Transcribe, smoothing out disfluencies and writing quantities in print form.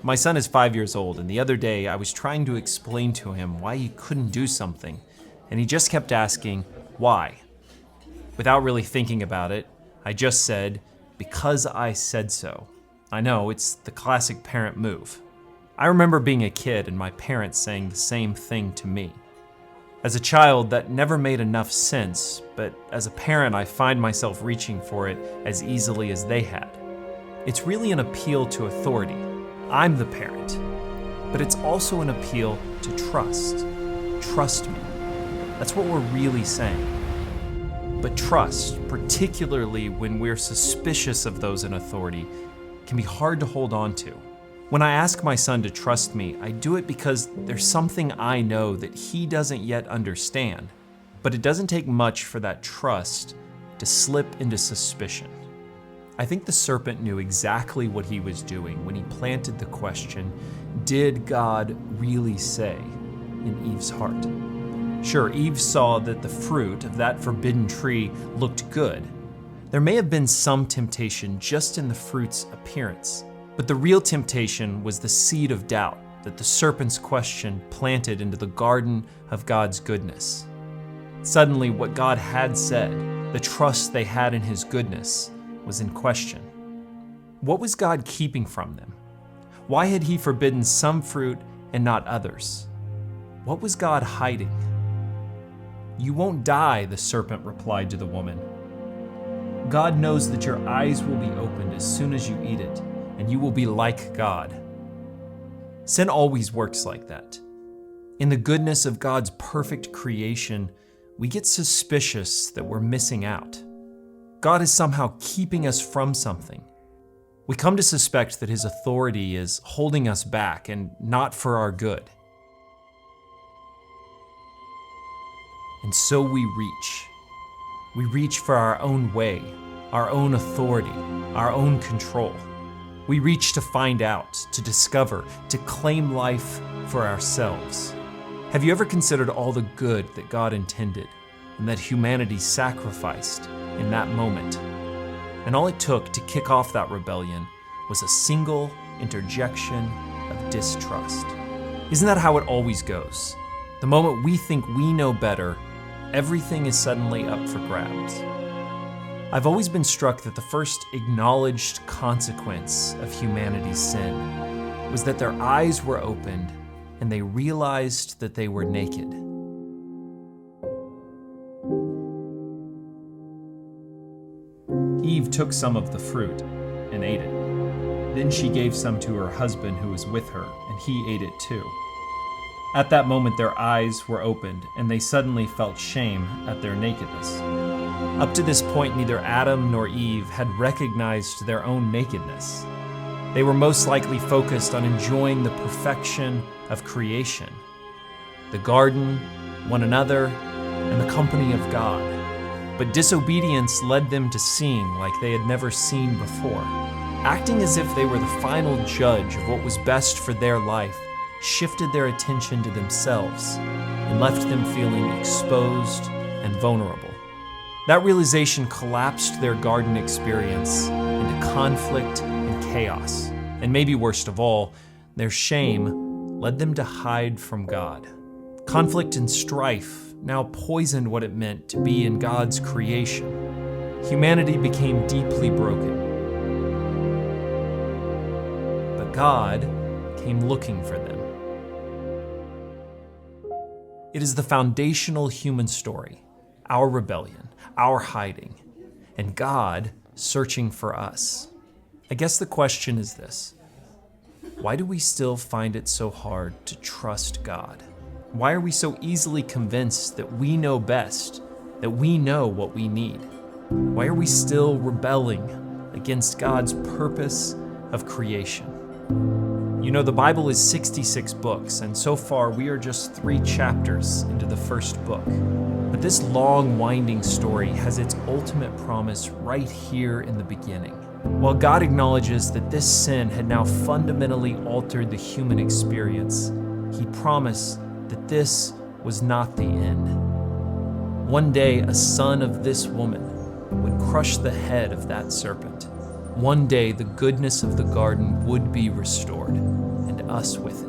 My son is 5 years old, and the other day I was trying to explain to him why he couldn't do something, and he just kept asking, why? Without really thinking about it, I just said, because I said so. I know, it's the classic parent move. I remember being a kid and my parents saying the same thing to me. As a child, that never made enough sense, but as a parent, I find myself reaching for it as easily as they had. It's really an appeal to authority. I'm the parent, but it's also an appeal to trust. Trust me. That's what we're really saying. But trust, particularly when we're suspicious of those in authority, can be hard to hold on to. When I ask my son to trust me, I do it because there's something I know that he doesn't yet understand, but it doesn't take much for that trust to slip into suspicion. I think the serpent knew exactly what he was doing when he planted the question, did God really say, in Eve's heart? Sure, Eve saw that the fruit of that forbidden tree looked good. There may have been some temptation just in the fruit's appearance, but the real temptation was the seed of doubt that the serpent's question planted into the garden of God's goodness. Suddenly, what God had said, the trust they had in his goodness, was in question. What was God keeping from them? Why had he forbidden some fruit and not others? What was God hiding? You won't die, the serpent replied to the woman. God knows that your eyes will be opened as soon as you eat it, and you will be like God. Sin always works like that. In the goodness of God's perfect creation, we get suspicious that we're missing out. God is somehow keeping us from something. We come to suspect that his authority is holding us back and not for our good. And so we reach. We reach for our own way, our own authority, our own control. We reach to find out, to discover, to claim life for ourselves. Have you ever considered all the good that God intended and that humanity sacrificed in that moment? And all it took to kick off that rebellion was a single interjection of distrust. Isn't that how it always goes? The moment we think we know better, everything is suddenly up for grabs. I've always been struck that the first acknowledged consequence of humanity's sin was that their eyes were opened and they realized that they were naked. Eve took some of the fruit and ate it. Then she gave some to her husband who was with her, and he ate it too. At that moment, their eyes were opened, and they suddenly felt shame at their nakedness. Up to this point, neither Adam nor Eve had recognized their own nakedness. They were most likely focused on enjoying the perfection of creation, the garden, one another, and the company of God. But disobedience led them to seeing like they had never seen before. Acting as if they were the final judge of what was best for their life shifted their attention to themselves and left them feeling exposed and vulnerable. That realization collapsed their garden experience into conflict and chaos. And maybe worst of all, their shame led them to hide from God. Conflict and strife now poisoned what it meant to be in God's creation. Humanity became deeply broken. But God came looking for them. It is the foundational human story, our rebellion, our hiding, and God searching for us. I guess the question is this: why do we still find it so hard to trust God? Why are we so easily convinced that we know best, that we know what we need? Why are we still rebelling against God's purpose of creation? You know, the Bible is 66 books, and so far we are just 3 chapters into the first book. But this long, winding story has its ultimate promise right here in the beginning. While God acknowledges that this sin had now fundamentally altered the human experience, he promised that this was not the end. One day, a son of this woman would crush the head of that serpent. One day the goodness of the garden would be restored, and us with it.